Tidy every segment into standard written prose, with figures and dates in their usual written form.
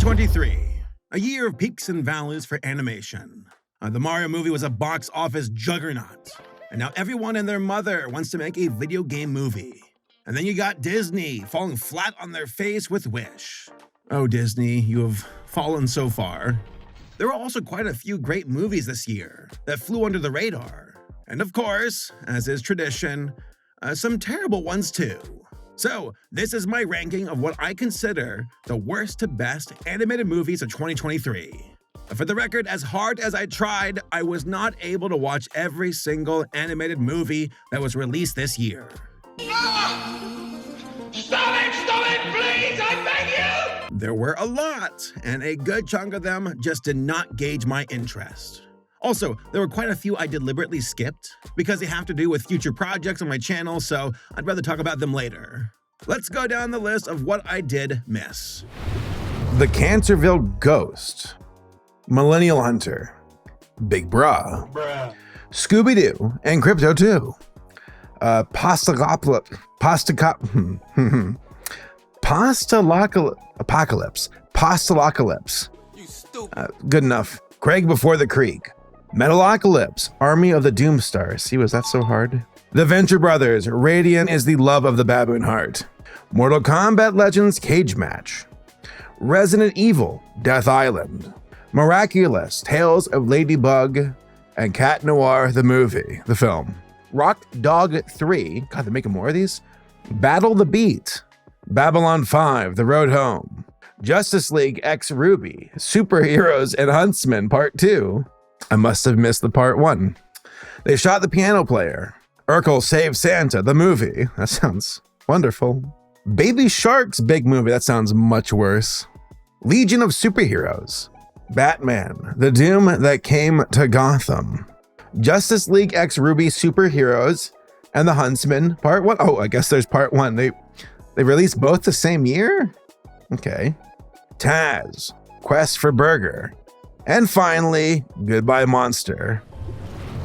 2023, a year of peaks and valleys for animation. The Mario movie was a box office juggernaut, and now everyone and their mother wants to make a video game movie. And then you got Disney falling flat on their face with Wish. Oh, Disney, you have fallen so far. There were also quite a few great movies this year that flew under the radar. And of course, as is tradition, some terrible ones too. So, this is my ranking of what I consider the worst to best animated movies of 2023. For the record, as hard as I tried, I was not able to watch every single animated movie that was released this year. Stop it, please, I beg you! There were a lot, and a good chunk of them just did not gauge my interest. Also, there were quite a few I deliberately skipped because they have to do with future projects on my channel, so I'd rather talk about them later. Let's go down the list of what I did miss. The Canterville Ghost, Millennial Hunter, Big Bra, Scooby-Doo, and Crypto 2. Apocalypse. You stupid. Good enough. Craig Before the Creek, Metalocalypse, Army of the Doomstar. See, was that so hard? The Venture Brothers, Radiant is the Love of the Baboon Heart. Mortal Kombat Legends Cage Match. Resident Evil, Death Island. Miraculous, Tales of Ladybug and Cat Noir, the movie, the film. Rock Dog 3, God, they're making more of these? Battle the Beat, Babylon 5, The Road Home. Justice League X Ruby, Superheroes and Huntsmen Part 2. I must have missed the Part 1. They Shot the Piano Player. Urkel Save Santa, the movie. That sounds wonderful. Baby Shark's big movie. That sounds much worse. Legion of Superheroes. Batman, The Doom That Came to Gotham. Justice League X Ruby, Superheroes and the Huntsman Part 1. Oh, I guess there's Part 1. They released both the same year? Okay. Taz, Quest for Burger, and finally, Goodbye Monster.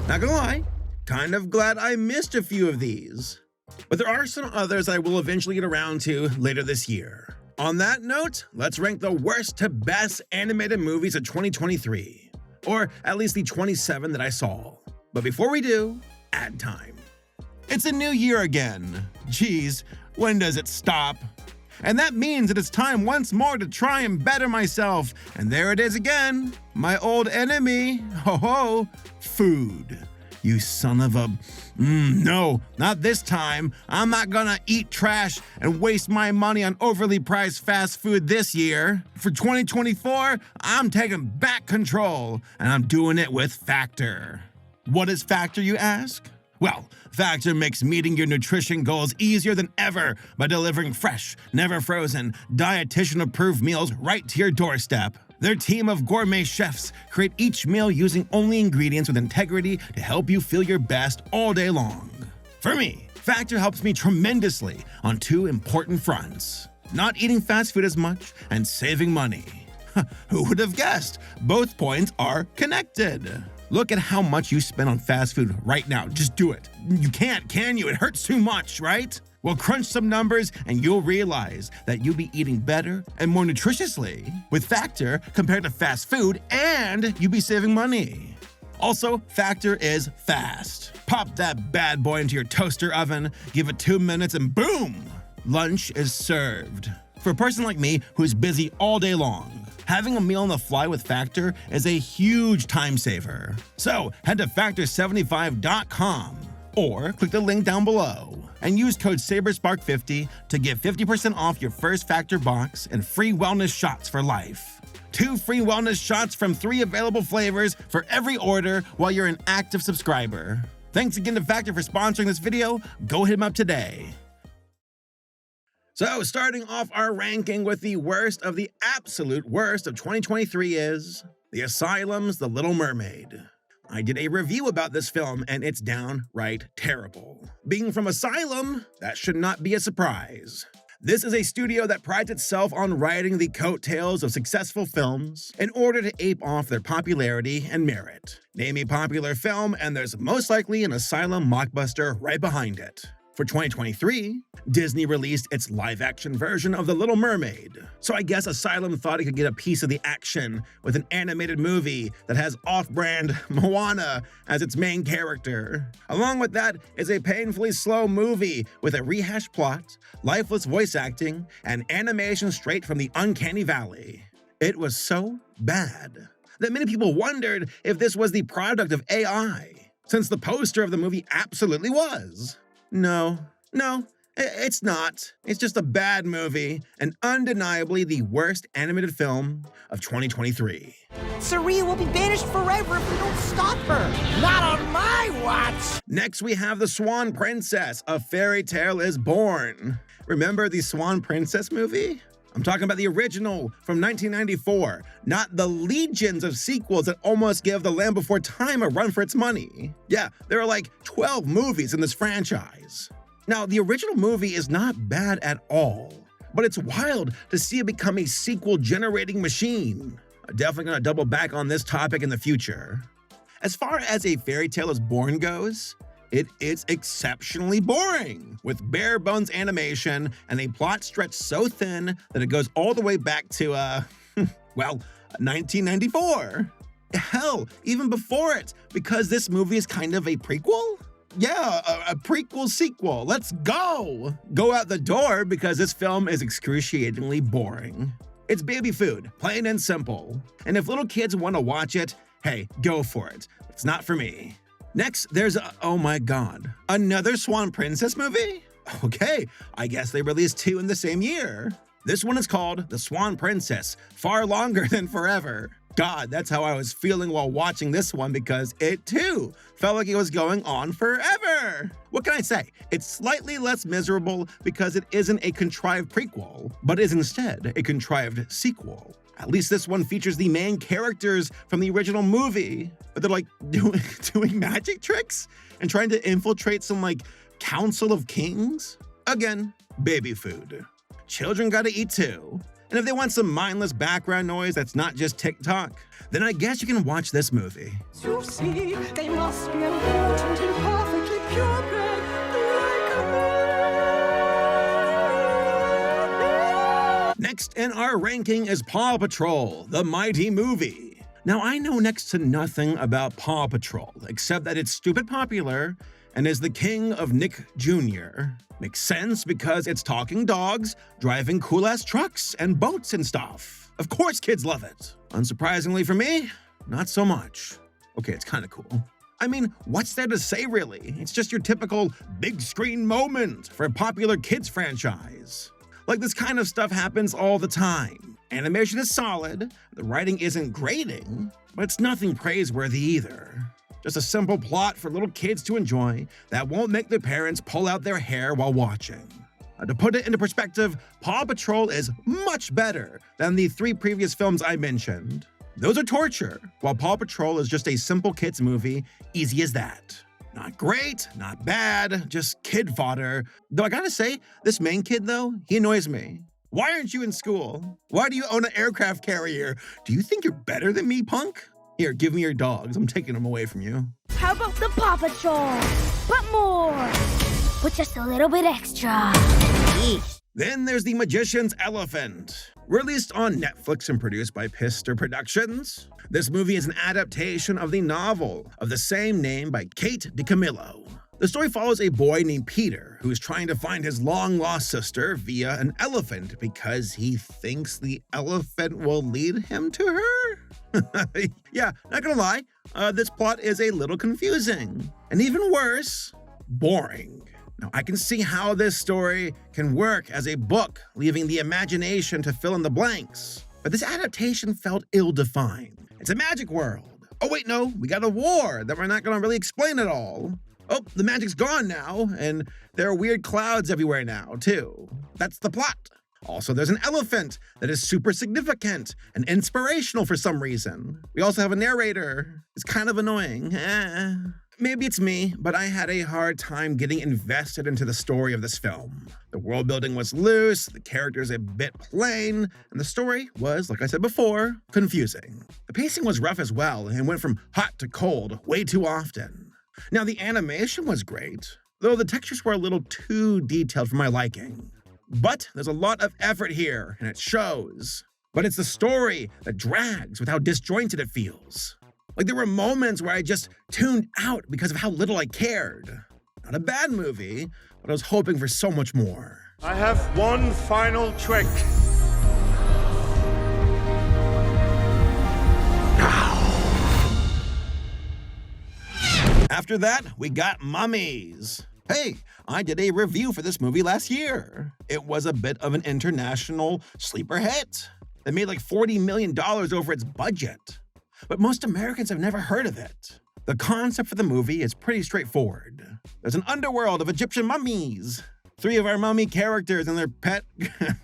Not gonna lie, kind of glad I missed a few of these. But there are some others I will eventually get around to later this year. On that note, let's rank the worst to best animated movies of 2023. Or at least the 27 that I saw. But before we do, ad time. It's a new year again. Geez, when does it stop? And that means that it's time once more to try and better myself. And there it is again, my old enemy, ho, food. You son of a, no, not this time. I'm not gonna eat trash and waste my money on overly priced fast food this year. For 2024, I'm taking back control, and I'm doing it with Factor. What is Factor, you ask? Well, Factor makes meeting your nutrition goals easier than ever by delivering fresh, never frozen, dietitian-approved meals right to your doorstep. Their team of gourmet chefs create each meal using only ingredients with integrity to help you feel your best all day long. For me, Factor helps me tremendously on two important fronts: not eating fast food as much and saving money. Who would have guessed? Both points are connected. Look at how much you spend on fast food right now. Just do it. You can't, can you? It hurts too much, right? Well, crunch some numbers and you'll realize that you'll be eating better and more nutritiously with Factor compared to fast food, and you'll be saving money. Also, Factor is fast. Pop that bad boy into your toaster oven, give it 2 minutes, and boom! Lunch is served. For a person like me who's busy all day long, having a meal on the fly with Factor is a huge time saver. So head to Factor75.com or click the link down below and use code Saberspark50 to get 50% off your first Factor box and free wellness shots for life. 2 free wellness shots from 3 available flavors for every order while you're an active subscriber. Thanks again to Factor for sponsoring this video. Go hit them up today. So, starting off our ranking with the worst of the absolute worst of 2023 is The Asylum's The Little Mermaid. I did a review about this film and it's downright terrible. Being from Asylum, that should not be a surprise. This is a studio that prides itself on riding the coattails of successful films in order to ape off their popularity and merit. Name a popular film and there's most likely an Asylum mockbuster right behind it. For 2023, Disney released its live-action version of The Little Mermaid. So I guess Asylum thought it could get a piece of the action with an animated movie that has off-brand Moana as its main character. Along with that is a painfully slow movie with a rehashed plot, lifeless voice acting, and animation straight from the uncanny valley. It was so bad that many people wondered if this was the product of AI, since the poster of the movie absolutely was. No, it's not. It's just a bad movie, and undeniably the worst animated film of 2023. Zeurel will be banished forever if we don't stop her. Not on my watch! Next, we have the Swan Princess, A Fairytale is Born. Remember the Swan Princess movie? I'm talking about the original from 1994, not the legions of sequels that almost give The Land Before Time a run for its money. Yeah, there are like 12 movies in this franchise. Now, the original movie is not bad at all, but it's wild to see it become a sequel-generating machine. I'm definitely gonna double back on this topic in the future. As far as A Fairytale is Born goes, it is exceptionally boring, with bare bones animation and a plot stretched so thin that it goes all the way back to, 1994. Hell, even before it, because this movie is kind of a prequel? Yeah, a prequel sequel. Let's go! Go out the door because this film is excruciatingly boring. It's baby food, plain and simple. And if little kids want to watch it, hey, go for it. It's not for me. Next, there's, oh my god, another Swan Princess movie? Okay, I guess they released two in the same year. This one is called The Swan Princess, Far Longer Than Forever. God, that's how I was feeling while watching this one because it too felt like it was going on forever. What can I say? It's slightly less miserable because it isn't a contrived prequel, but is instead a contrived sequel. At least this one features the main characters from the original movie, but they're like doing magic tricks and trying to infiltrate some like Council of Kings. Again, baby food. Children gotta eat too. And if they want some mindless background noise that's not just TikTok, then I guess you can watch this movie. You see, they must be important and perfectly purebred, like a man. Next in our ranking is Paw Patrol, the mighty movie. Now, I know next to nothing about Paw Patrol, except that it's stupid popular and is the king of Nick Jr. Makes sense because it's talking dogs, driving cool-ass trucks and boats and stuff. Of course kids love it. Unsurprisingly for me, not so much. Okay, it's kind of cool. I mean, what's there to say really? It's just your typical big screen moment for a popular kids franchise. Like this kind of stuff happens all the time. Animation is solid, the writing isn't grating, but it's nothing praiseworthy either. Just a simple plot for little kids to enjoy that won't make their parents pull out their hair while watching. To put it into perspective, Paw Patrol is much better than the three previous films I mentioned. Those are torture, while Paw Patrol is just a simple kids movie, easy as that. Not great, not bad, just kid fodder. Though I gotta say, this main kid though, he annoys me. Why aren't you in school? Why do you own an aircraft carrier? Do you think you're better than me, punk? Here, give me your dogs. I'm taking them away from you. How about the Paw Patrol? But more! With just a little bit extra. Then there's The Magician's Elephant. Released on Netflix and produced by Pister Productions, this movie is an adaptation of the novel of the same name by Kate DiCamillo. The story follows a boy named Peter who is trying to find his long-lost sister via an elephant because he thinks the elephant will lead him to her? Yeah, not gonna lie, this plot is a little confusing. And even worse, boring. Now, I can see how this story can work as a book, leaving the imagination to fill in the blanks. But this adaptation felt ill-defined. It's a magic world. Oh wait, no, we got a war that we're not gonna really explain at all. Oh, the magic's gone now, and there are weird clouds everywhere now, too. That's the plot. Also, there's an elephant that is super significant and inspirational for some reason. We also have a narrator. It's kind of annoying. Maybe it's me, but I had a hard time getting invested into the story of this film. The world building was loose, the characters a bit plain, and the story was, like I said before, confusing. The pacing was rough as well and went from hot to cold way too often. Now, the animation was great. though the textures were a little too detailed for my liking. But there's a lot of effort here, and it shows. But it's the story that drags with how disjointed it feels. Like there were moments where I just tuned out because of how little I cared. Not a bad movie, but I was hoping for so much more. I have one final trick. After that, we got Mummies. Hey, I did a review for this movie last year. It was a bit of an international sleeper hit. They made like $40 million over its budget. But most Americans have never heard of it. The concept for the movie is pretty straightforward. There's an underworld of Egyptian mummies. 3 of our mummy characters and their pet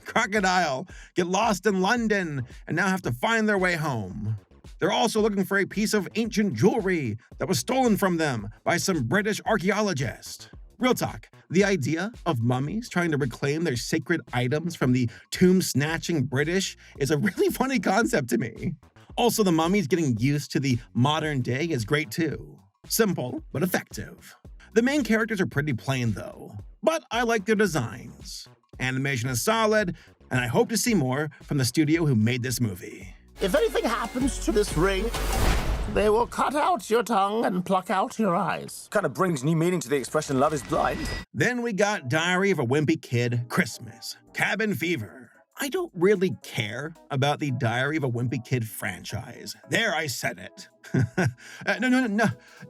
crocodile get lost in London and now have to find their way home. They're also looking for a piece of ancient jewelry that was stolen from them by some British archaeologist. Real talk, the idea of mummies trying to reclaim their sacred items from the tomb-snatching British is a really funny concept to me. Also, the mummies getting used to the modern day is great too. Simple, but effective. The main characters are pretty plain though, but I like their designs. Animation is solid, and I hope to see more from the studio who made this movie. If anything happens to this ring, they will cut out your tongue and pluck out your eyes. Kind of brings new meaning to the expression love is blind. Then we got Diary of a Wimpy Kid, Christmas, Cabin Fever. I don't really care about the Diary of a Wimpy Kid franchise. There, I said it.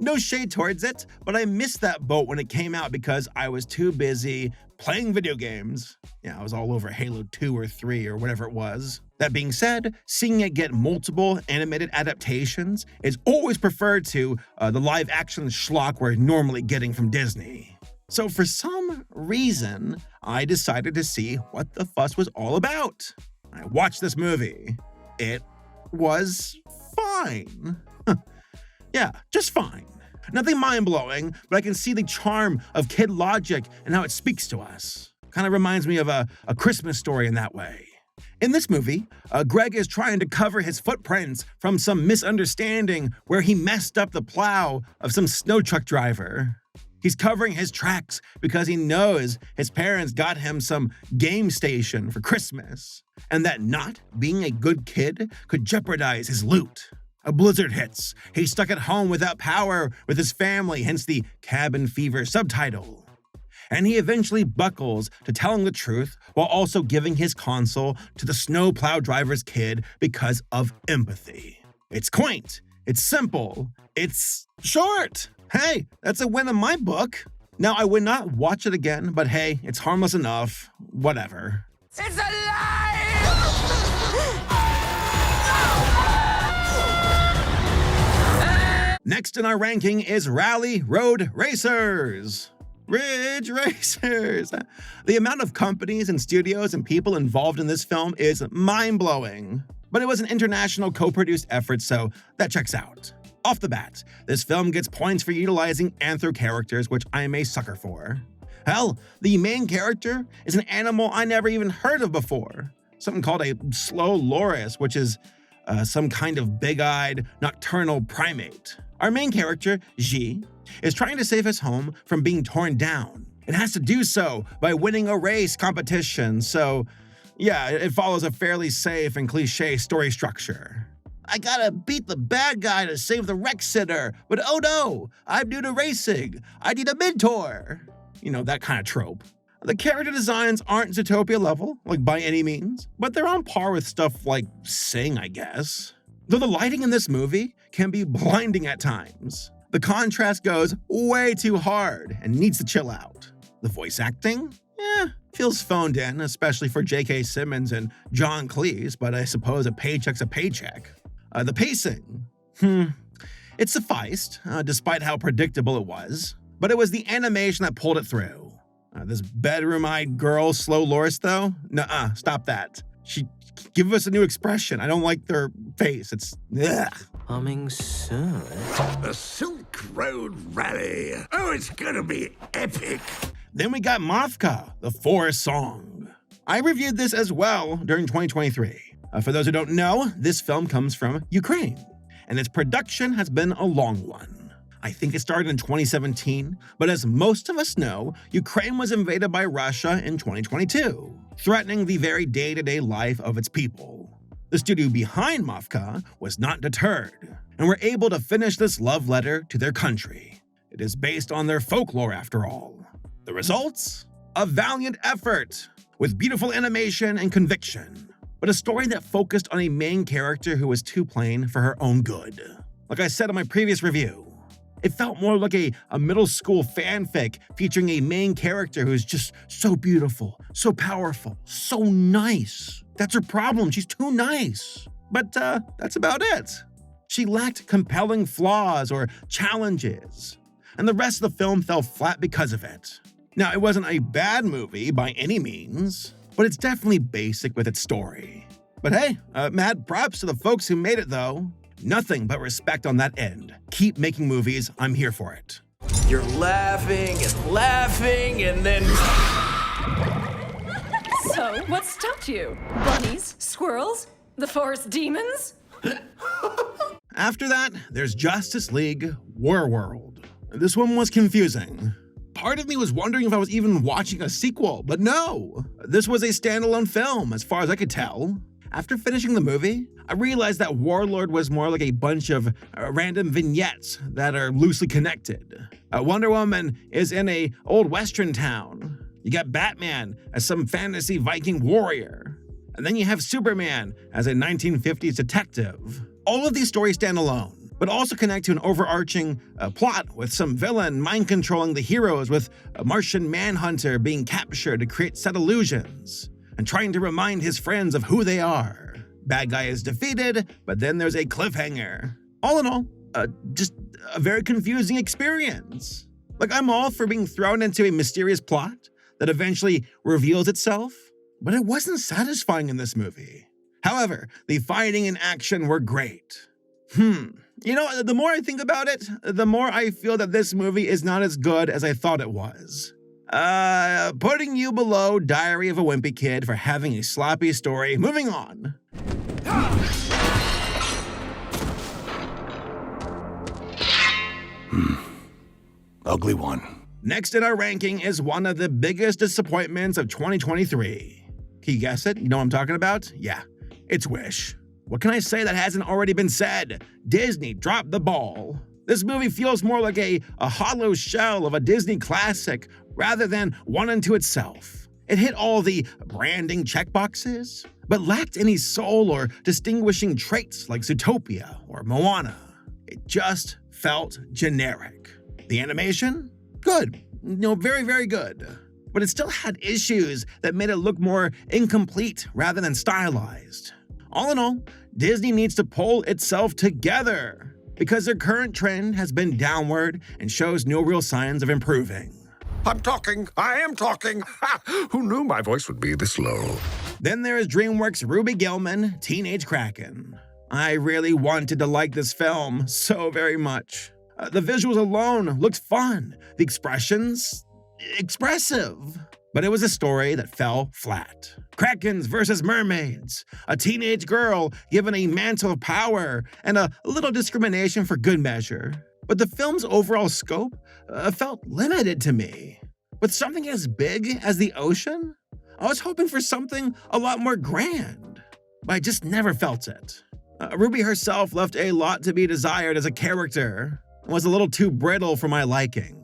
No shade towards it, but I missed that boat when it came out because I was too busy playing video games. Yeah, I was all over Halo 2 or 3 or whatever it was. That being said, seeing it get multiple animated adaptations is always preferred to the live-action schlock we're normally getting from Disney. So for some reason, I decided to see what the fuss was all about. I watched this movie. It was fine. Yeah, just fine. Nothing mind-blowing, but I can see the charm of kid logic and how it speaks to us. Kind of reminds me of a Christmas Story in that way. In this movie, Greg is trying to cover his footprints from some misunderstanding where he messed up the plow of some snow truck driver. He's covering his tracks because he knows his parents got him some game station for Christmas, and that not being a good kid could jeopardize his loot. A blizzard hits. He's stuck at home without power with his family, hence the Cabin Fever subtitle. And he eventually buckles to telling the truth while also giving his console to the snowplow driver's kid because of empathy. It's quaint. It's simple. It's short. Hey, that's a win in my book. Now, I would not watch it again, but hey, it's harmless enough. Whatever. It's alive! Next in our ranking is Rally Road Racers. Ridge Racers. The amount of companies and studios and people involved in this film is mind-blowing. But it was an international co-produced effort, so that checks out. Off the bat, this film gets points for utilizing anthro characters, which I am a sucker for. Hell, the main character is an animal I never even heard of before. Something called a slow loris, which is some kind of big-eyed nocturnal primate. Our main character, Ji, is trying to save his home from being torn down. It has to do so by winning a race competition, so yeah, it follows a fairly safe and cliche story structure. I gotta beat the bad guy to save the wreck sitter, but oh no, I'm new to racing. I need a mentor. You know, that kind of trope. The character designs aren't Zootopia level, like by any means, but they're on par with stuff like Sing, I guess. Though the lighting in this movie can be blinding at times. The contrast goes way too hard and needs to chill out. The voice acting? Feels phoned in, especially for J.K. Simmons and John Cleese, but I suppose a paycheck's a paycheck. The pacing? It sufficed, despite how predictable it was, but it was the animation that pulled it through. This bedroom-eyed girl, Slow Loris, though? Nuh-uh, stop that. Give us a new expression. I don't like their face. It's ugh. Coming soon. The Silk Road Rally. Oh, it's gonna be epic. Then we got Mavka, the Forest Song. I reviewed this as well during 2023. For those who don't know, this film comes from Ukraine, and its production has been a long one. I think it started in 2017, but as most of us know, Ukraine was invaded by Russia in 2022, threatening the very day-to-day life of its people. The studio behind Mavka was not deterred, and were able to finish this love letter to their country. It is based on their folklore after all. The results? A valiant effort, with beautiful animation and conviction, but a story that focused on a main character who was too plain for her own good. Like I said in my previous review, it felt more like a middle school fanfic featuring a main character who's just so beautiful, so powerful, so nice. That's her problem, she's too nice. But that's about it. She lacked compelling flaws or challenges, and the rest of the film fell flat because of it. Now, it wasn't a bad movie by any means, but it's definitely basic with its story. But hey, mad props to the folks who made it though. Nothing but respect on that end. Keep making movies, I'm here for it. You're laughing and then... So, what stopped you? Bunnies? Squirrels? The forest demons? After that, there's Justice League Warworld. This one was confusing. Part of me was wondering if I was even watching a sequel, but no! This was a standalone film, as far as I could tell. After finishing the movie, I realized that Warlord was more like a bunch of random vignettes that are loosely connected. Wonder Woman is in a old western town. You got Batman as some fantasy Viking warrior. And then you have Superman as a 1950s detective. All of these stories stand alone, but also connect to an overarching plot with some villain mind-controlling the heroes, with a Martian Manhunter being captured to create set illusions and trying to remind his friends of who they are. Bad guy is defeated, but then there's a cliffhanger. All in all, just a very confusing experience. Like, I'm all for being thrown into a mysterious plot that eventually reveals itself, but it wasn't satisfying in this movie. However, the fighting and action were great. You know, the more I think about it, the more I feel that this movie is not as good as I thought it was. Putting you below Diary of a Wimpy Kid for having a sloppy story. Moving on. Ugly one. Next in our ranking is one of the biggest disappointments of 2023. Can you guess it? You know what I'm talking about? Yeah, it's Wish. What can I say that hasn't already been said? Disney dropped the ball. This movie feels more like a hollow shell of a Disney classic rather than one unto itself. It hit all the branding checkboxes, but lacked any soul or distinguishing traits like Zootopia or Moana. It just felt generic. The animation? Good. Very, very good. But it still had issues that made it look more incomplete rather than stylized. All in all, Disney needs to pull itself together because their current trend has been downward and shows no real signs of improving. I'm talking. I am talking. Who knew my voice would be this low? Then there is DreamWorks' Ruby Gillman, Teenage Kraken. I really wanted to like this film so very much. The visuals alone looked fun. The expressions, expressive. But it was a story that fell flat. Krakens versus mermaids, a teenage girl given a mantle of power, and a little discrimination for good measure. But the film's overall scope felt limited to me. With something as big as the ocean, I was hoping for something a lot more grand, but I just never felt it. Ruby herself left a lot to be desired as a character, and was a little too brittle for my liking.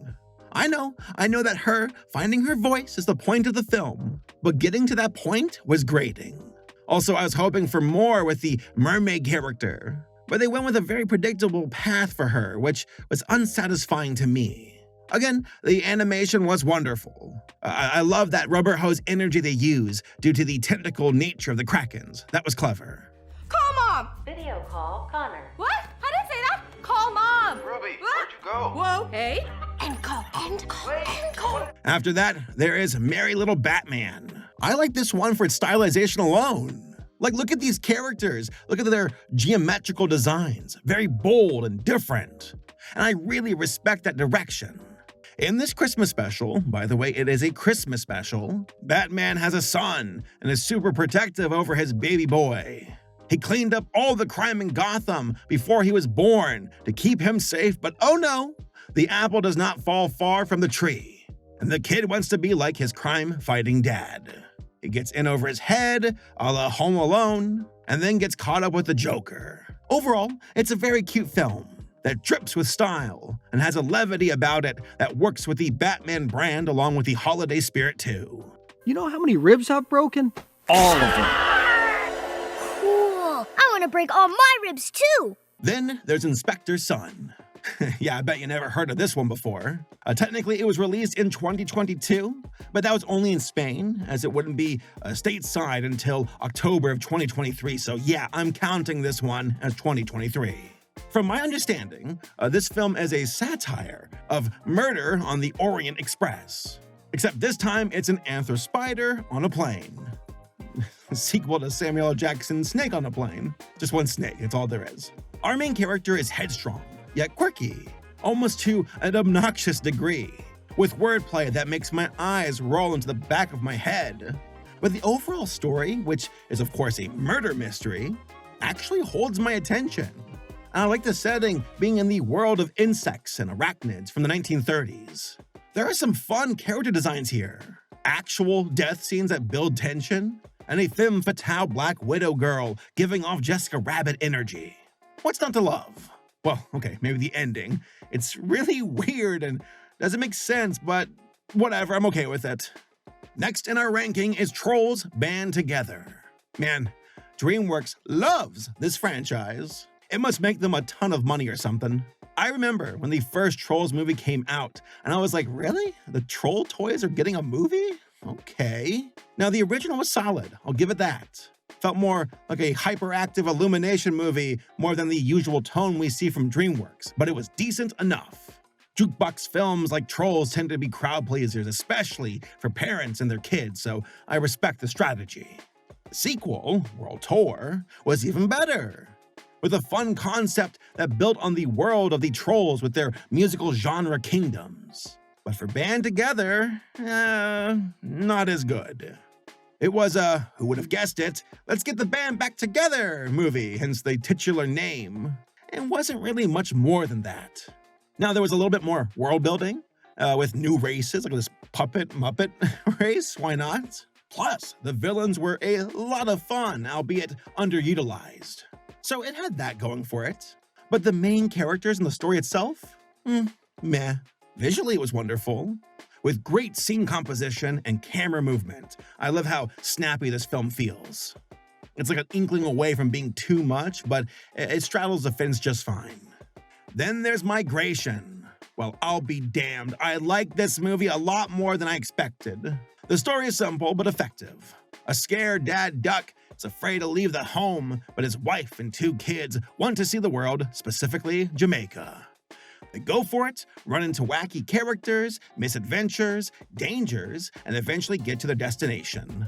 I know that her finding her voice is the point of the film, but getting to that point was grating. Also, I was hoping for more with the mermaid character, but they went with a very predictable path for her, which was unsatisfying to me. Again, the animation was wonderful. I love that rubber hose energy they use due to the tentacle nature of the Krakens. That was clever. Call Mom! Video call Connor. What? I didn't say that! Call Mom! Ruby, What? where'd you go? Whoa, hey? End call. After that, there is Merry Little Batman. I like this one for its stylization alone. Like, look at these characters. Look at their geometrical designs. Very bold and different. And I really respect that direction. In this Christmas special, by the way, it is a Christmas special, Batman has a son and is super protective over his baby boy. He cleaned up all the crime in Gotham before he was born to keep him safe, but oh no, the apple does not fall far from the tree, and the kid wants to be like his crime-fighting dad. He gets in over his head, a la Home Alone, and then gets caught up with the Joker. Overall, it's a very cute film that drips with style and has a levity about it that works with the Batman brand along with the holiday spirit too. You know how many ribs I've broken? All of them. Cool. I want to break all my ribs too. Then there's Inspector Sun. Yeah, I bet you never heard of this one before. Technically, it was released in 2022, but that was only in Spain, as it wouldn't be stateside until October of 2023. So yeah, I'm counting this one as 2023. From my understanding, this film is a satire of Murder on the Orient Express. Except this time, it's an anther spider on a plane. Sequel to Samuel L. Jackson's Snake on a Plane. Just one snake, it's all there is. Our main character is headstrong, yet quirky, almost to an obnoxious degree, with wordplay that makes my eyes roll into the back of my head. But the overall story, which is of course a murder mystery, actually holds my attention. And I like the setting being in the world of insects and arachnids from the 1930s. There are some fun character designs here, actual death scenes that build tension, and a femme fatale Black Widow girl giving off Jessica Rabbit energy. What's not to love? Well, okay, maybe the ending. It's really weird and doesn't make sense, but whatever, I'm okay with it. Next in our ranking is Trolls Band Together. Man, DreamWorks loves this franchise. It must make them a ton of money or something. I remember when the first Trolls movie came out, and I was like, really? The Troll toys are getting a movie? Okay. Now, the original was solid, I'll give it that. Felt more like a hyperactive Illumination movie more than the usual tone we see from DreamWorks, but it was decent enough. Jukebox films like Trolls tend to be crowd pleasers, especially for parents and their kids, so I respect the strategy. The sequel, World Tour, was even better, with a fun concept that built on the world of the Trolls with their musical genre kingdoms. But for Band Together, not as good. It was a, who would have guessed it, let's get the band back together movie, hence the titular name, and wasn't really much more than that. Now, there was a little bit more world building, with new races, like this puppet Muppet race, why not? Plus, the villains were a lot of fun, albeit underutilized. So it had that going for it. But the main characters and the story itself? Meh. Visually, it was wonderful, with great scene composition and camera movement. I love how snappy this film feels. It's like an inkling away from being too much, but it straddles the fence just fine. Then there's Migration. Well, I'll be damned. I like this movie a lot more than I expected. The story is simple but effective. A scared dad duck is afraid to leave the home, but his wife and 2 kids want to see the world, specifically Jamaica. They go for it, run into wacky characters, misadventures, dangers, and eventually get to their destination.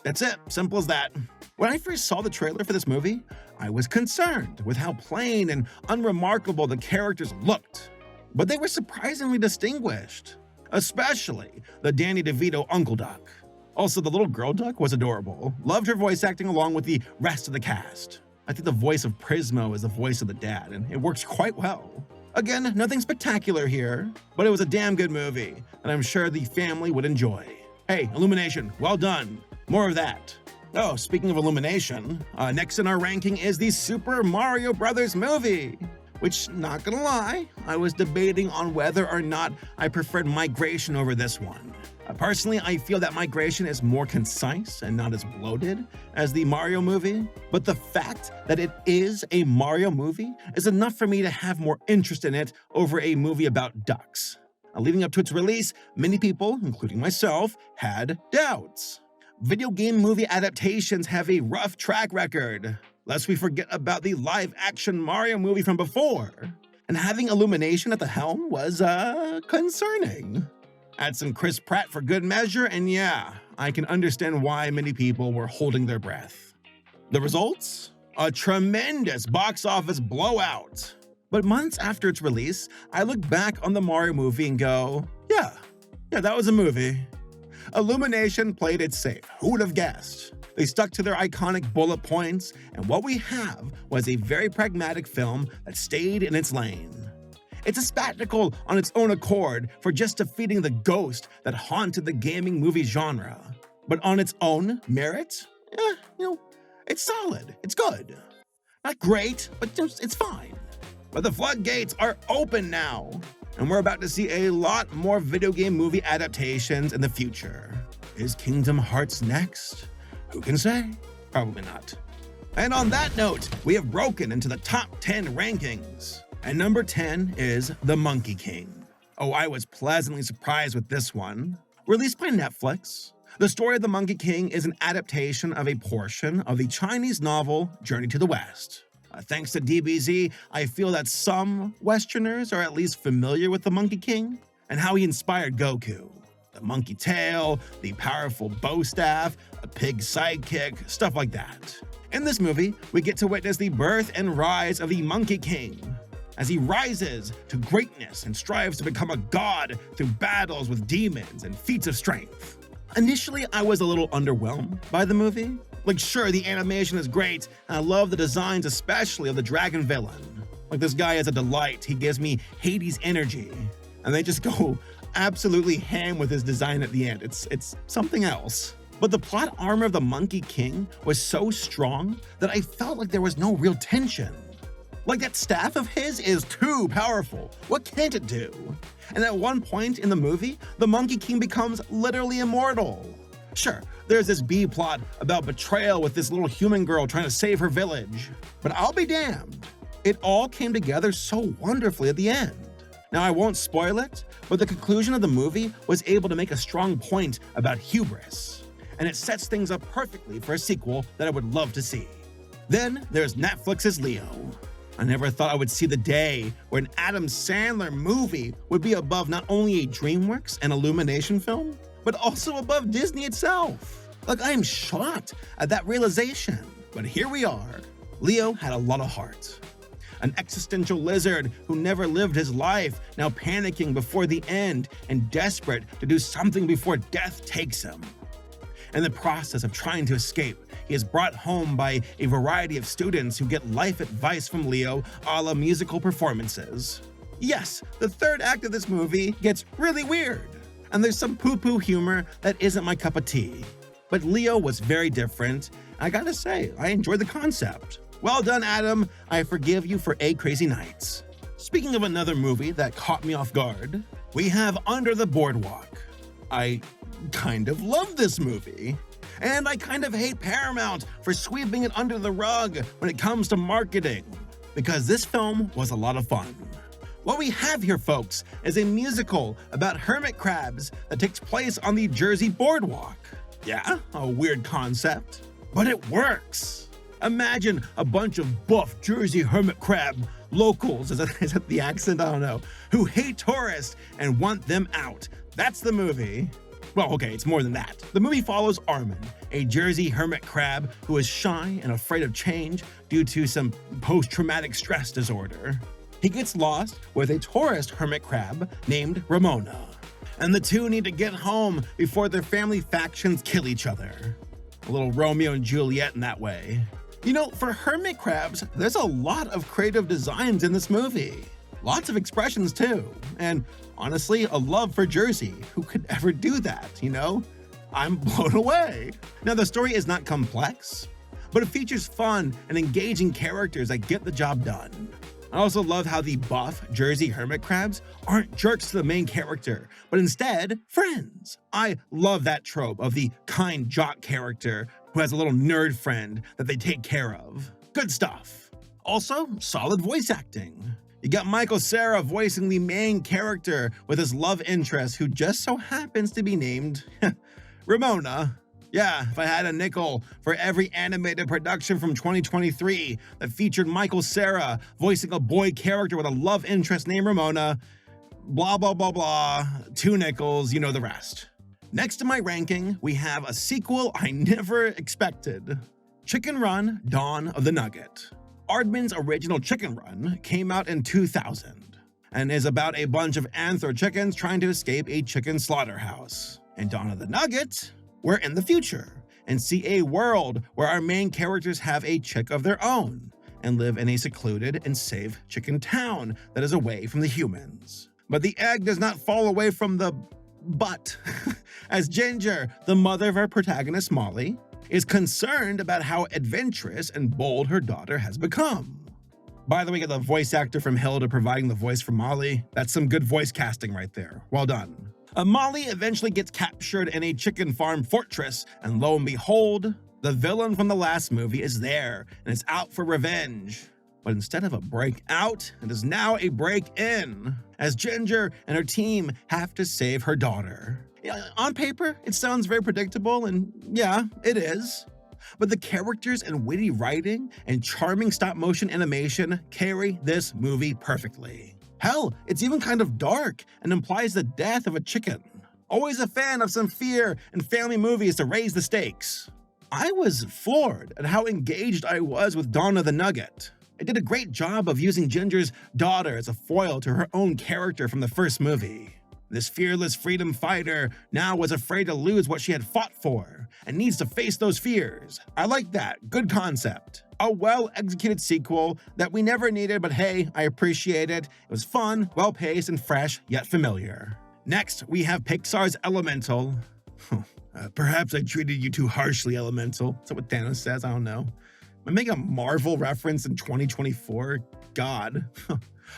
That's it, simple as that. When I first saw the trailer for this movie, I was concerned with how plain and unremarkable the characters looked. But they were surprisingly distinguished, especially the Danny DeVito Uncle Duck. Also, the little girl duck was adorable. Loved her voice acting along with the rest of the cast. I think the voice of Prismo is the voice of the dad, and it works quite well. Again, nothing spectacular here, but it was a damn good movie, and I'm sure the family would enjoy. Hey, Illumination, well done. More of that. Oh, speaking of Illumination, next in our ranking is the Super Mario Bros. Movie, which, not gonna lie, I was debating on whether or not I preferred Migration over this one. Personally, I feel that Migration is more concise and not as bloated as the Mario movie, but the fact that it is a Mario movie is enough for me to have more interest in it over a movie about ducks. Leading up to its release, many people, including myself, had doubts. Video game movie adaptations have a rough track record, lest we forget about the live-action Mario movie from before, and having Illumination at the helm was, concerning. Add some Chris Pratt for good measure, and yeah, I can understand why many people were holding their breath. The results? A tremendous box office blowout. But months after its release, I look back on the Mario movie and go, yeah, that was a movie. Illumination played it safe, who would have guessed? They stuck to their iconic bullet points, and what we have was a very pragmatic film that stayed in its lane. It's a spectacle on its own accord for just defeating the ghost that haunted the gaming movie genre. But on its own merit, it's solid. It's good. Not great, but it's fine. But the floodgates are open now, and we're about to see a lot more video game movie adaptations in the future. Is Kingdom Hearts next? Who can say? Probably not. And on that note, we have broken into the top 10 rankings. And number 10 is The Monkey King. Oh, I was pleasantly surprised with this one. Released by Netflix, the story of The Monkey King is an adaptation of a portion of the Chinese novel Journey to the West. Thanks to DBZ, I feel that some Westerners are at least familiar with the Monkey King and how he inspired Goku. The monkey tail, the powerful bow staff, a pig sidekick, stuff like that. In this movie, we get to witness the birth and rise of the Monkey King as he rises to greatness and strives to become a god through battles with demons and feats of strength. Initially, I was a little underwhelmed by the movie. Like, sure, the animation is great, and I love the designs, especially of the dragon villain. Like, this guy is a delight. He gives me Hades energy. And they just go absolutely ham with his design at the end. It's something else. But the plot armor of the Monkey King was so strong that I felt like there was no real tension. Like, that staff of his is too powerful. What can't it do? And at one point in the movie, the Monkey King becomes literally immortal. Sure, there's this B-plot about betrayal with this little human girl trying to save her village. But I'll be damned. It all came together so wonderfully at the end. Now, I won't spoil it, but the conclusion of the movie was able to make a strong point about hubris. And it sets things up perfectly for a sequel that I would love to see. Then there's Netflix's Leo. I never thought I would see the day where an Adam Sandler movie would be above not only a DreamWorks and Illumination film, but also above Disney itself. Like, I am shocked at that realization, but here we are. Leo had a lot of heart. An existential lizard who never lived his life, now panicking before the end and desperate to do something before death takes him. In the process of trying to escape, he is brought home by a variety of students who get life advice from Leo, a la musical performances. Yes, the third act of this movie gets really weird, and there's some poo-poo humor that isn't my cup of tea. But Leo was very different. I gotta say, I enjoyed the concept. Well done, Adam. I forgive you for 8 crazy nights. Speaking of another movie that caught me off guard, we have Under the Boardwalk. I kind of love this movie. And I kind of hate Paramount for sweeping it under the rug when it comes to marketing, because this film was a lot of fun. What we have here, folks, is a musical about hermit crabs that takes place on the Jersey Boardwalk. Yeah, a weird concept, but it works. Imagine a bunch of buff Jersey hermit crab locals, is that the accent? I don't know, who hate tourists and want them out. That's the movie. Well, okay, it's more than that. The movie follows Armin, a Jersey hermit crab who is shy and afraid of change due to some post-traumatic stress disorder. He gets lost with a tourist hermit crab named Ramona, and the two need to get home before their family factions kill each other. A little Romeo and Juliet in that way. You know, for hermit crabs, there's a lot of creative designs in this movie. Lots of expressions too, and honestly, a love for Jersey. Who could ever do that, you know? I'm blown away. Now, the story is not complex, but it features fun and engaging characters that get the job done. I also love how the buff Jersey hermit crabs aren't jerks to the main character, but instead, friends. I love that trope of the kind jock character who has a little nerd friend that they take care of. Good stuff. Also, solid voice acting. You got Michael Cera voicing the main character with his love interest who just so happens to be named Ramona. Yeah, if I had a nickel for every animated production from 2023 that featured Michael Cera voicing a boy character with a love interest named Ramona, blah, blah, blah, blah, 2 nickels, you know the rest. Next in my ranking, we have a sequel I never expected. Chicken Run: Dawn of the Nugget. Aardman's original Chicken Run came out in 2000 and is about a bunch of anthro chickens trying to escape a chicken slaughterhouse. In Dawn of the Nugget, we're in the future and see a world where our main characters have a chick of their own, and live in a secluded and safe chicken town that is away from the humans. But the egg does not fall away from the butt, as Ginger, the mother of our protagonist Molly, is concerned about how adventurous and bold her daughter has become. By the way, we got the voice actor from Hilda providing the voice for Molly. That's some good voice casting right there. Well done. Molly eventually gets captured in a chicken farm fortress, and lo and behold, the villain from the last movie is there and is out for revenge. But instead of a breakout, it is now a break-in, as Ginger and her team have to save her daughter. On paper, it sounds very predictable, and yeah, it is. But the characters and witty writing and charming stop-motion animation carry this movie perfectly. Hell, it's even kind of dark and implies the death of a chicken. Always a fan of some fear and family movies to raise the stakes. I was floored at how engaged I was with Donna the Nugget. It did a great job of using Ginger's daughter as a foil to her own character from the first movie. This fearless freedom fighter now was afraid to lose what she had fought for and needs to face those fears. I like that. Good concept. A well-executed sequel that we never needed, but hey, I appreciate it. It was fun, well-paced, and fresh, yet familiar. Next, we have Pixar's Elemental. Perhaps I treated you too harshly, Elemental. Is that what Thanos says? I don't know. Am I making a Marvel reference in 2024? God.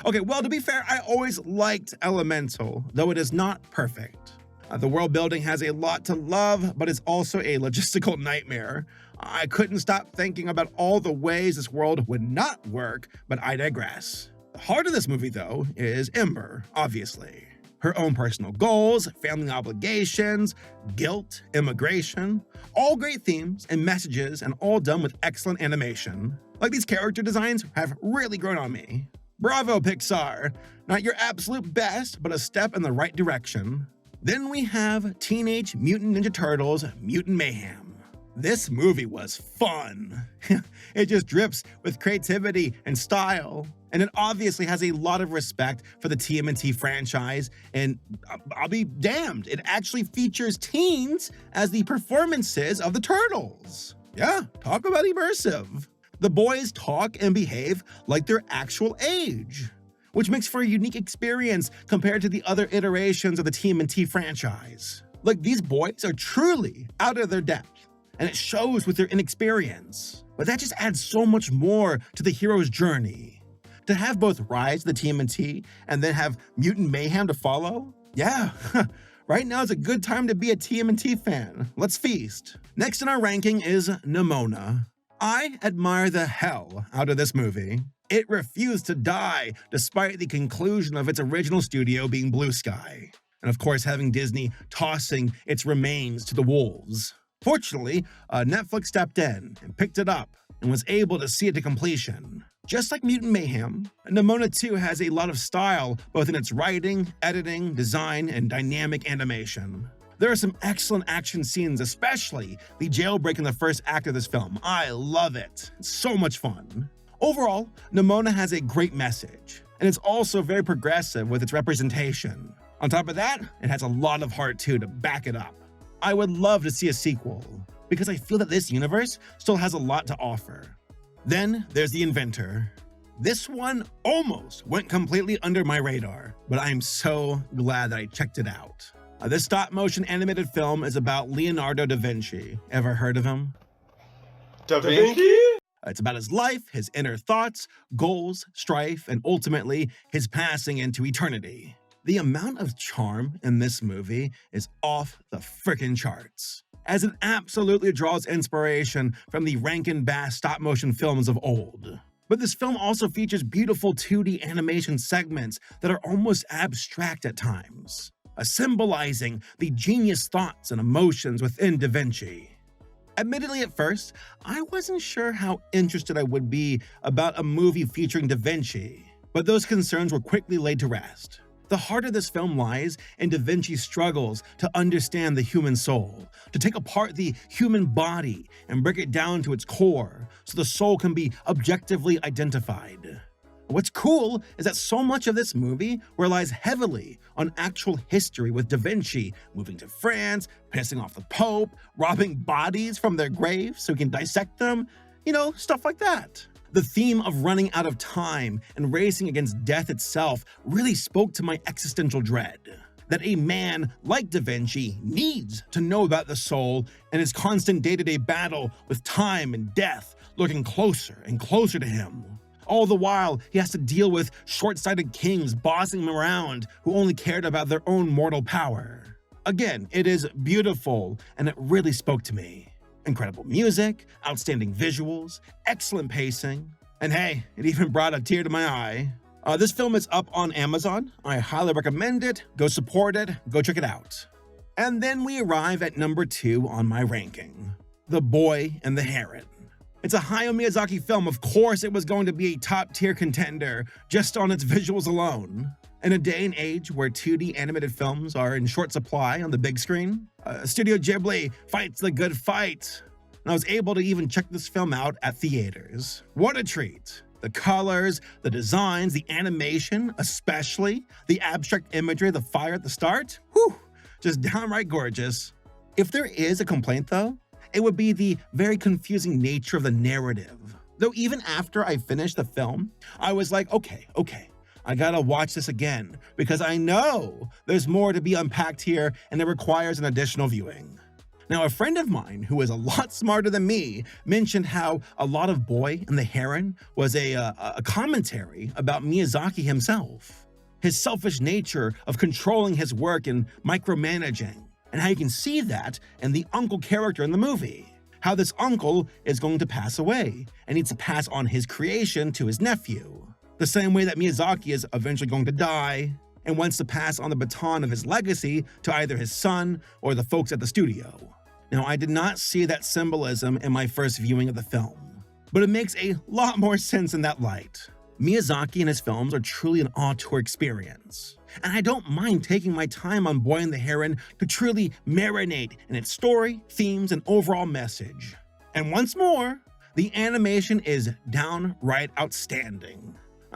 Okay, well, to be fair, I always liked Elemental, though it is not perfect. The world building has a lot to love, but it's also a logistical nightmare. I couldn't stop thinking about all the ways this world would not work, but I digress. The heart of this movie, though, is Ember, obviously. Her own personal goals, family obligations, guilt, immigration, all great themes and messages, and all done with excellent animation. Like, these character designs have really grown on me. Bravo, Pixar! Not your absolute best, but a step in the right direction. Then we have Teenage Mutant Ninja Turtles Mutant Mayhem. This movie was fun. It just drips with creativity and style. And it obviously has a lot of respect for the TMNT franchise, and I'll be damned, it actually features teens as the performances of the Turtles. Yeah, talk about immersive. The boys talk and behave like their actual age, which makes for a unique experience compared to the other iterations of the TMNT franchise. Like, these boys are truly out of their depth, and it shows with their inexperience. But that just adds so much more to the hero's journey. To have both rise to the TMNT and then have Mutant Mayhem to follow? Yeah, right now is a good time to be a TMNT fan. Let's feast. Next in our ranking is Nimona. I admire the hell out of this movie. It refused to die despite the conclusion of its original studio being Blue Sky. And of course, having Disney tossing its remains to the wolves. Fortunately, Netflix stepped in and picked it up and was able to see it to completion. Just like Mutant Mayhem, Nimona 2 has a lot of style both in its writing, editing, design, and dynamic animation. There are some excellent action scenes, especially the jailbreak in the first act of this film. I love it. It's so much fun. Overall, Nimona has a great message, and it's also very progressive with its representation. On top of that, it has a lot of heart too to back it up. I would love to see a sequel, because I feel that this universe still has a lot to offer. Then there's the Inventor. This one almost went completely under my radar, but I'm so glad that I checked it out. This stop-motion animated film is about Leonardo da Vinci. Ever heard of him? Da Vinci? It's about his life, his inner thoughts, goals, strife, and ultimately his passing into eternity. The amount of charm in this movie is off the frickin' charts, as it absolutely draws inspiration from the Rankin Bass stop-motion films of old. But this film also features beautiful 2D animation segments that are almost abstract at times, symbolizing the genius thoughts and emotions within Da Vinci. Admittedly, at first, I wasn't sure how interested I would be about a movie featuring Da Vinci, but those concerns were quickly laid to rest. The heart of this film lies in Da Vinci's struggles to understand the human soul, to take apart the human body and break it down to its core so the soul can be objectively identified. What's cool is that so much of this movie relies heavily on actual history, with Da Vinci moving to France, pissing off the Pope, robbing bodies from their graves so he can dissect them, stuff like that. The theme of running out of time and racing against death itself really spoke to my existential dread. That a man like Da Vinci needs to know about the soul and his constant day-to-day battle with time and death looking closer and closer to him. All the while, he has to deal with short-sighted kings bossing him around who only cared about their own mortal power. Again, it is beautiful, and it really spoke to me. Incredible music, outstanding visuals, excellent pacing, and hey, it even brought a tear to my eye. This film is up on Amazon. I highly recommend it. Go support it. Go check it out. And then we arrive at number 2 on my ranking, The Boy and the Heron. It's a Hayao Miyazaki film. Of course, it was going to be a top-tier contender just on its visuals alone. In a day and age where 2D animated films are in short supply on the big screen, Studio Ghibli fights the good fight. And I was able to even check this film out at theaters. What a treat. The colors, the designs, the animation, especially the abstract imagery, the fire at the start, whew, just downright gorgeous. If there is a complaint though, it would be the very confusing nature of the narrative. Though even after I finished the film, I was like, okay, I gotta watch this again because I know there's more to be unpacked here and it requires an additional viewing. Now, a friend of mine who is a lot smarter than me mentioned how a lot of Boy and the Heron was a commentary about Miyazaki himself, his selfish nature of controlling his work and micromanaging, and how you can see that in the uncle character in the movie. How this uncle is going to pass away and needs to pass on his creation to his nephew, the same way that Miyazaki is eventually going to die and wants to pass on the baton of his legacy to either his son or the folks at the studio. Now, I did not see that symbolism in my first viewing of the film, but it makes a lot more sense in that light. Miyazaki and his films are truly an auteur experience, and I don't mind taking my time on Boy and the Heron to truly marinate in its story, themes, and overall message. And once more, the animation is downright outstanding.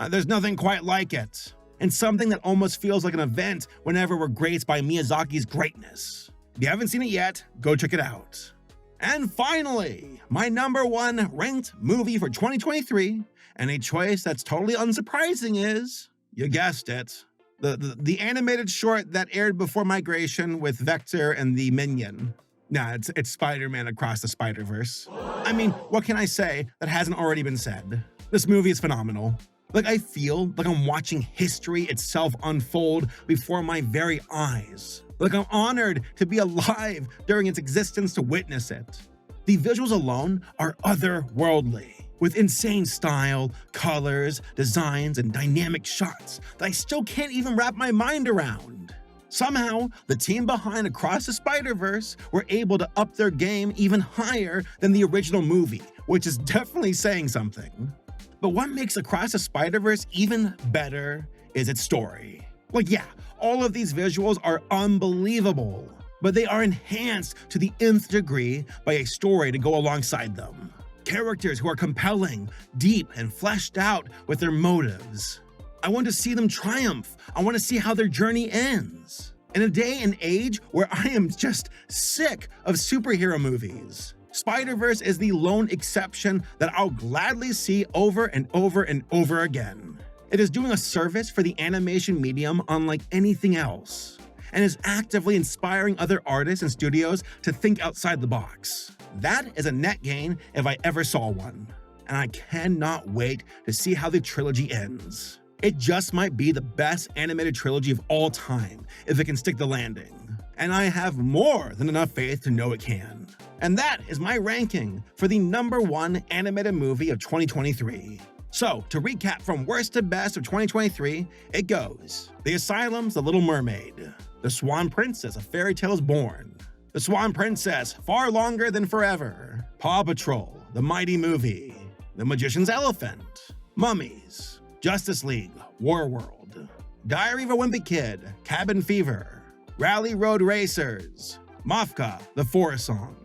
There's nothing quite like it, and something that almost feels like an event whenever we're graced by Miyazaki's greatness. If you haven't seen it yet, go check it out. And finally, my number 1 ranked movie for 2023, and a choice that's totally unsurprising is, you guessed it, the animated short that aired before Migration with Vector and the Minion. Nah, it's Spider-Man Across the Spider-Verse. I mean, what can I say that hasn't already been said? This movie is phenomenal. Like, I feel like I'm watching history itself unfold before my very eyes. Like, I'm honored to be alive during its existence to witness it. The visuals alone are otherworldly, with insane style, colors, designs, and dynamic shots that I still can't even wrap my mind around. Somehow, the team behind Across the Spider-Verse were able to up their game even higher than the original movie, which is definitely saying something. But what makes Across the Spider-Verse even better is its story. Like, yeah, all of these visuals are unbelievable, but they are enhanced to the nth degree by a story to go alongside them. Characters who are compelling, deep, and fleshed out with their motives. I want to see them triumph. I want to see how their journey ends. In a day and age where I am just sick of superhero movies, Spider-Verse is the lone exception that I'll gladly see over and over and over again. It is doing a service for the animation medium unlike anything else, and is actively inspiring other artists and studios to think outside the box. That is a net gain if I ever saw one, and I cannot wait to see how the trilogy ends. It just might be the best animated trilogy of all time if it can stick the landing, and I have more than enough faith to know it can. And that is my ranking for the number 1 animated movie of 2023. So, to recap from worst to best of 2023, it goes: The Asylum's The Little Mermaid, The Swan Princess, A Fairytale is Born, The Swan Princess, Far Longer Than Forever, Paw Patrol, The Mighty Movie, The Magician's Elephant, Mummies, Justice League, Warworld, Diary of a Wimpy Kid, Cabin Fever, Rally Road Racers, Mavka, The Forest Song,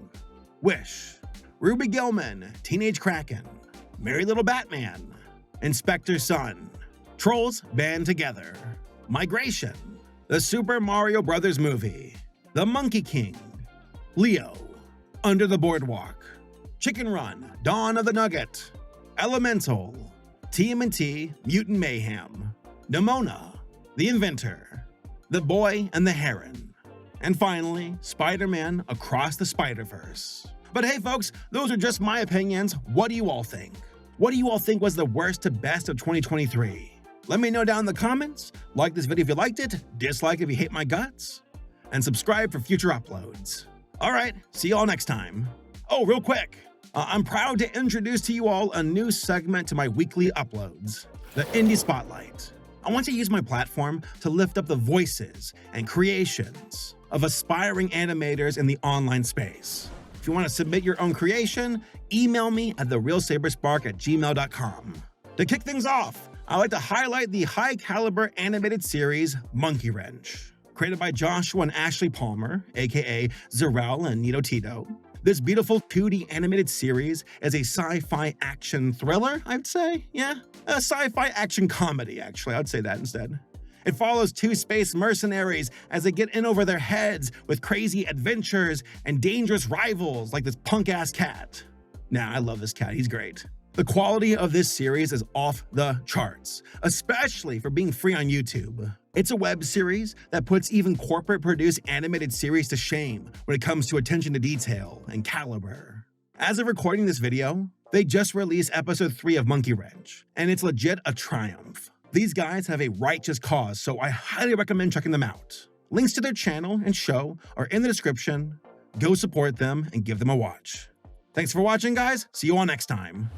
Wish, Ruby Gillman, Teenage Kraken, Merry Little Batman, Inspector Sun, Trolls Band Together, Migration, The Super Mario Bros. Movie, The Monkey King, Leo, Under the Boardwalk, Chicken Run, Dawn of the Nugget, Elemental, TMNT, Mutant Mayhem, Nimona, the Inventor, The Boy and the Heron, and finally, Spider-Man Across the Spider-Verse. But hey folks, those are just my opinions. What do you all think? What do you all think was the worst to best of 2023? Let me know down in the comments. Like this video if you liked it, dislike if you hate my guts, and subscribe for future uploads. All right, see you all next time. Oh, real quick, I'm proud to introduce to you all a new segment to my weekly uploads, the Indie Spotlight. I want to use my platform to lift up the voices and creations of aspiring animators in the online space. If you want to submit your own creation, email me at therealsaberspark@gmail.com. To kick things off, I like to highlight the high-caliber animated series Monkey Wrench, created by Joshua and Ashley Palmer, aka Zeurel and Nito Tito. This beautiful 2D animated series is a sci-fi action thriller, I'd say. Yeah, a sci-fi action comedy, actually. I'd say that instead. It follows two space mercenaries as they get in over their heads with crazy adventures and dangerous rivals like this punk-ass cat. Nah, I love this cat. He's great. The quality of this series is off the charts, especially for being free on YouTube. It's a web series that puts even corporate-produced animated series to shame when it comes to attention to detail and caliber. As of recording this video, they just released episode 3 of Monkey Wrench, and it's legit a triumph. These guys have a righteous cause, so I highly recommend checking them out. Links to their channel and show are in the description. Go support them and give them a watch. Thanks for watching, guys. See you all next time.